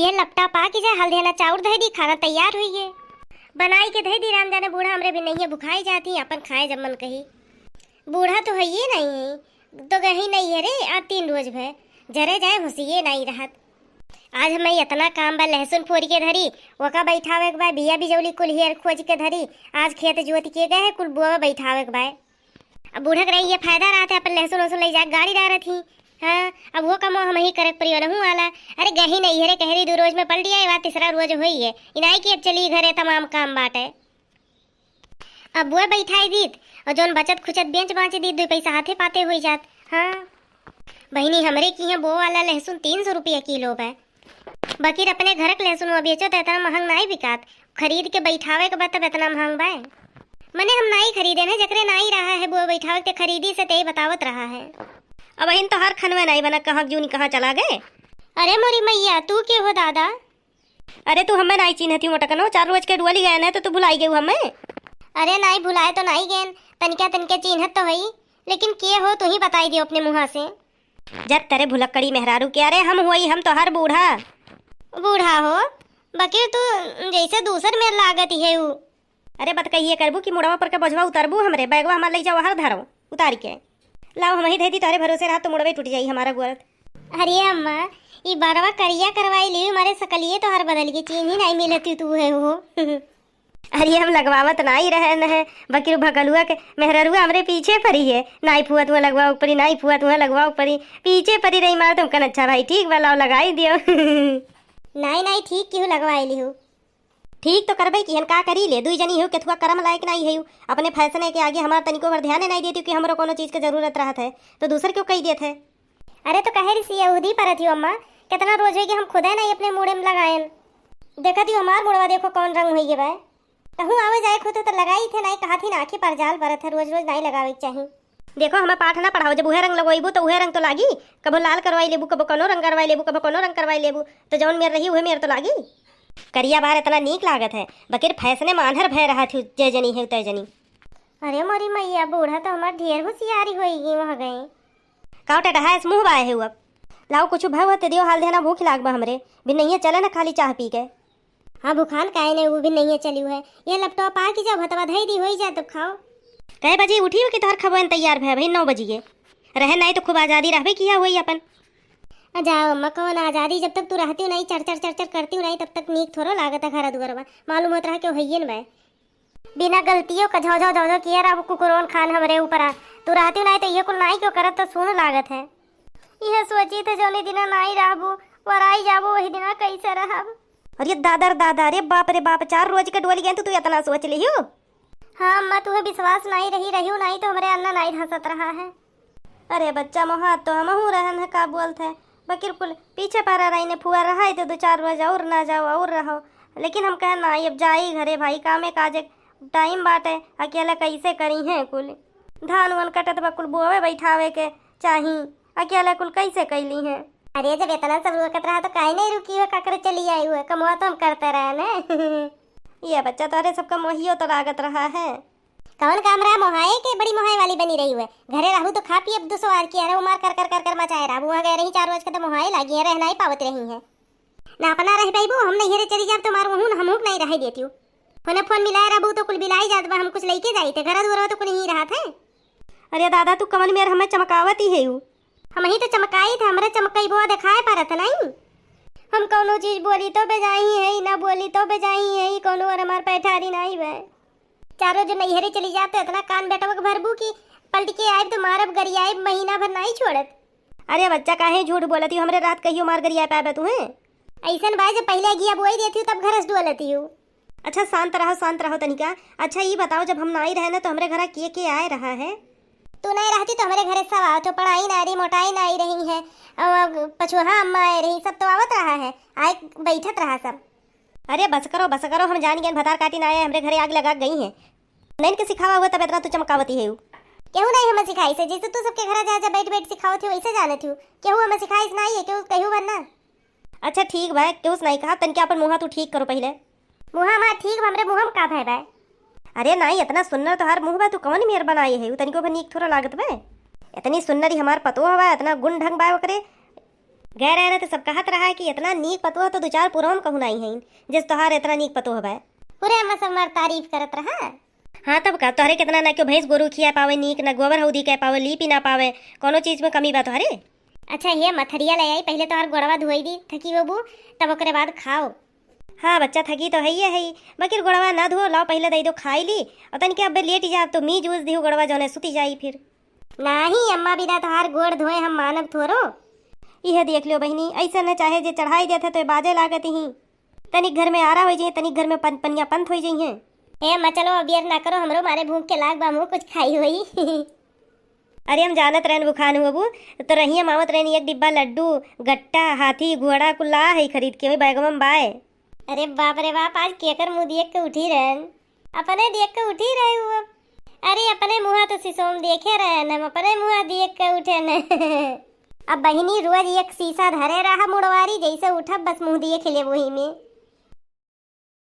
ये लपटा पा के जा हल्दी ना चाउर धई दी, खाना तैयार हुई है। बनाई के धई दी, राम जाने बूढ़ा हमरे भी नहीं है भुखाई जाती, अपन खाए जब मन कही। बूढ़ा तो है ये नहीं है, तो कहीं नहीं है रे, आज 3 रोज भय जरे जाए हुसिये नहीं रहत। आज हमें इतना काम बा, लहसुन फोड़ के धरी, वका बैठावे के बा, बिया बिजौली कुल हियर खोज के धरी, आज खेत जोत के गए है, कुल बुआ बैठावे के बा। अब बूढ़ा के रही ये फायदा रहता है, अपन लहसुन वसुन ले जा गाड़ी डाल थी। हाँ, अब वो कमो हम ही करे परियो नहूँ वाला। अरे गही नहीं है, कहरी 2 रोज में पलट जाए, बात 3रा रोज हुई है, इनाई की अब चली घरे तमाम काम बाटे। अब वो बैठाई दीत और जोन बचत खुचत बेंच बाँच दी, 2 पैसा हाथे पाते हुई जात। हाँ बहनी हमरे की है वो वाला लहसुन 300 रुपया किलो है। बकीर अपने घर के लहसुन वो बेचो तो इतना महंग नहीं बिकात, खरीद के बैठावे के बाद तब इतना महंग बा। मने हम नहीं खरीदे ना, जकरे नहीं रहा है वो बैठावे के खरीदी से ते बतावत रहा है। अब इन तो हर खन में नहीं बना, कहाँ जूनी कहाँ चला गए। अरे मोरी मैया तू के हो दादा? अरे तू हमें नहीं चिन्हती मोटकनो, 4 रोज के डुअली गए ना, तो तू भुलाई गई हमें। अरे नहीं भुलाए तो नहीं गए, तनके तनके चिन्हत तो हई, लेकिन के हो तू ही बताई दियो अपने मुँह से। जब तेरे भुलक्कड़ी मेहरारू के, अरे हम हुई, हम तो हर बूढ़ा बूढ़ा हो, बकीर तू जैसे दूसर में लागत है उ। अरे बत कहिए करबू कि मुड़वा पर के बोझवा उतारबू, हमरे बैगवा हमार ले जाओ हर धरो उतार के लाओ, हम ही दे दी तारे भरोसे रहा तो मुड़वे टूट जाई हमारा गोरत। अरे अम्मा ये बरवा करिया करवाई ली, हमारे सकलिए तो हर बदल की चीन ही नहीं मिलती तू है वो। अरे हम लगवावत नहीं रहे न है, बकीर भगलुआ के मेहररुआ हमरे पीछे पड़ी है, नाई फुआ तुआ लगवा ऊपरी, नाई फुआ तुआ लगवा ऊपरी, पीछे पड़ी रही मार तुमकन। अच्छा भाई ठीक बा, लाओ लगाई दियो। नहीं नहीं ठीक क्यों लगवाई ली हूँ, ठीक तो करबे कि का करी ले, 2 जनी हो केथुआ करम लायक नहीं है, अपने फैसले के आगे हमारा तनिको भर ध्यान नहीं देती कि हमरो कोनो चीज के जरूरत रहत है तो दूसर क्यों कही देते है। अरे तो कहे रही यहूदी परत हो अम्मा, कितना रोज है कि हम खुद नहीं अपने मुड़े में लगाएं। देखा थी हमार मुड़वा देखो कौन रंग हुई है, कहूँ आवे जाए खुद तो लगाई थे, नहीं कहा थी ना आँखें पर जाल बरत है, रोज रोज नहीं लगावे चाहिए। देखो हमें पाठ ना पढ़ाओ, जब वह रंग लगवाइबू तो वह रंग तो लागी, कबो लाल करवाई लेबू, कबो कोनो रंग करवाई लेबू, कबो कोनो रंग करवाई लेबू, तो जौन मेर रही वह मेर तो लागी। करिया बार इतना नीक लागत है, बकीर फैसने में आंधर भय रहा थी जय जनी है तय जनी। अरे मोरी मैया बूढ़ा तो हमार ढेर होशियारी होगी वहाँ गए। काउटे डहास मुँह बाए है अब, लाओ कुछ भय होते दियो, हाल देना भूख लाग बा हमरे भी नहीं है, चले ना खाली चाह पी के। हाँ भूखान काहे नहीं, वो भी नहीं है चली है, ये लैपटॉप आ के जाओ भतवा धई दी हो जा तब खाओ। कई बजे उठी हो कि तोहर खबन तैयार भय भाई 9 बजे रहे नहीं तो खूब आज़ादी रहबे किया हुई अपन। जाओ अम्मा कौन आज़ादी, जब तक तू रहती नहीं चर चर चर चर करती नहीं तब तक नीक थोड़ा लागत है घर दुआर में, मालूम होता है क्यों है मैं बिना गलतियों का झो झो झो झो किया रहा कुकुरोन खान हमरे ऊपर आ, तू रहती नहीं तो ये कुल नहीं क्यों करत तो सुन लागत है। यह सोची थे जो दिन नहीं रहबू वराई जाबू वही दिन कैसे रहब। अरे दादर दादा रे बाप रे बाप, 4 रोज के डोली गए तो तू इतना सोच ली हो। हाँ अम्मा तुम्हें विश्वास नहीं रही नहीं तो हमारे अन्ना नहीं हंसत रहा है। अरे बच्चा मोहा तो हम रहन है का बोलते है, बकीर कुल पीछे पारा रही ने फुआ रहा है तो 2-4 बजे और ना जाओ और रहो, लेकिन हम कहे ना अब जाई घरे भाई कामे काजे टाइम बाटे, अकेले कैसे करी है कुल धान वन कटत बा कुल बोवे बैठावे के चाही, अकेले कुल कैसे कैली है। अरे जब इतना सब वक्त रहा तो काहे नहीं रुकी हुआ काकर चली आई हुआ, कमुआ तो हम करते रहे ना। ये बच्चा तो अरे सबका मोहियो तो लागत रहा है। कौन काम रहा मोहाए के बड़ी मोहाए वाली बनी रही हुए, घरे रहू तो खा पी अब 200 आर किया उमार कर कर कर कर मचाए रहा, वहाँ गए रही 4 रोज के तो मोहाए लगी है, रहना ही पावत रही है ना अपना रह भाई हम नहीं हेरे चली जाब तो मारू हूँ हम नहीं रह देती हूँ, फोन फोन मिलाए रहू तो कुल बिलाई जात बा, हम कुछ लेके जाई थे घर दूर तो कुल ही रहा था। अरे दादा तू कमल मेर हमें चमकावत ही है, हम ही तो चमकाई थे, हमारे चमकई बुआ दिखाए पारत नहीं, हम कोनो चीज बोली तो बेजाई है ना बोली तो बेजाई है, कोनो और हमार पैठारी नहीं है, चारों जो नैहरे चली जाते इतना कान बेटवा के भरबू की पलट के आए तो मारब गरियाए महीना भर नहीं छोड़त। अरे बच्चा काहे झूठ बोलती हो, हमरे रात कहियो मार गरियाए पाबे तुम्हें ऐसन भाई जब पहले गिया बुआई देती तब घर डुअलती हूँ। अच्छा शांत रहो तनिका। अच्छा ये बताओ जब हम नहीं रहे ना तो हमरे घर के आए रहा है, तू नहीं रहती तो हमारे घर सब आओ तो पढ़ाई ना रही मोटाई ना रही है, पछुहा अम्मा आई रही सब तो आवत रहा है, आए बैठत रहा सब। अरे बस करो हम जान गए भतार काटी ना आए हमरे घरे आग लगा गई है, नहीं के सिखावा हुआ तब इतना तू चमकावती है। क्यों नहीं हमें सिखाई से, जैसे तू सबके घर जा बैठ बैठ सिखाओ थी वैसे जाने थी, क्यों हमें सिखाई नहीं है क्यों कहूँ वरना। अच्छा ठीक भाई क्यों नहीं कहा तन क्या अपन मुँह तू ठीक करो पहले, मुँह हमारा ठीक हमरे मुँह में का भाई भाई। अरे नहीं इतना सुन्नर तो हर मुँह बा तू कौन मेर बनाई है, तनिको नीक थोड़ा लागत बे, इतनी सुन्नरी हमार पतो हवा इतना गुण ढंग बा करे, गए रहे तो सब कहत रहा है कि इतना नीक पतो तो 2-4 पुरम कहू नहीं है जिस तोहार इतना नीक पतो हवे। पूरे अम्मा सब मार तारीफ करत रहा। हाँ तब का तोहरे कितना ना क्यों भैंस गोरू खिया पावे नीक ना गोबर हउदी कह पावे लीपी ना पावे कोनो चीज में कमी बा तोहरे। अच्छा ये मथरिया ले आई पहले तोहर गोड़वा धोई दी थकी बबू तब ओकरे बाद खाओ। हाँ बच्चा थकी तो है ही बाकी गोड़वा ना धो लाओ पहले दई दो खाई ली और तन के अब लेट जा तो मी जूस दी गोड़वा जोने सुती जाई फिर। नहीं अम्मा बिना तोहार गोड़ धोए हम मानब थोरो। यह देख लो बहनी ऐसा न चाहे जे चढ़ाई देते तो बाजे लागत ही तनिक घर में आरा हो जाइए तनिक घर में पनिया पंथ हो जाइए। ए अम्मा चलो अबियर ना करो हमरो मारे भूख के लाग बा मुँह कुछ खाई हुई। अरे हम जानत रहन बुखान हुआ तो रहिए मावत रहनी एक डिब्बा लड्डू गट्टा हाथी घोड़ा कुल्ला है खरीद के वही बैगम बाय। अरे बाप रे बाप आज केकर मुँह देख के उठी रहन अपने देख के उठी रहे हुआ। अरे अपने मुँह तो सिसोम देखे रहन हम अपने मुँह देख के उठे न। अब बहिनी रोज एक शीशा धरे रहा मुड़वारी जैसे उठब बस मुँह दिए खिले वही में।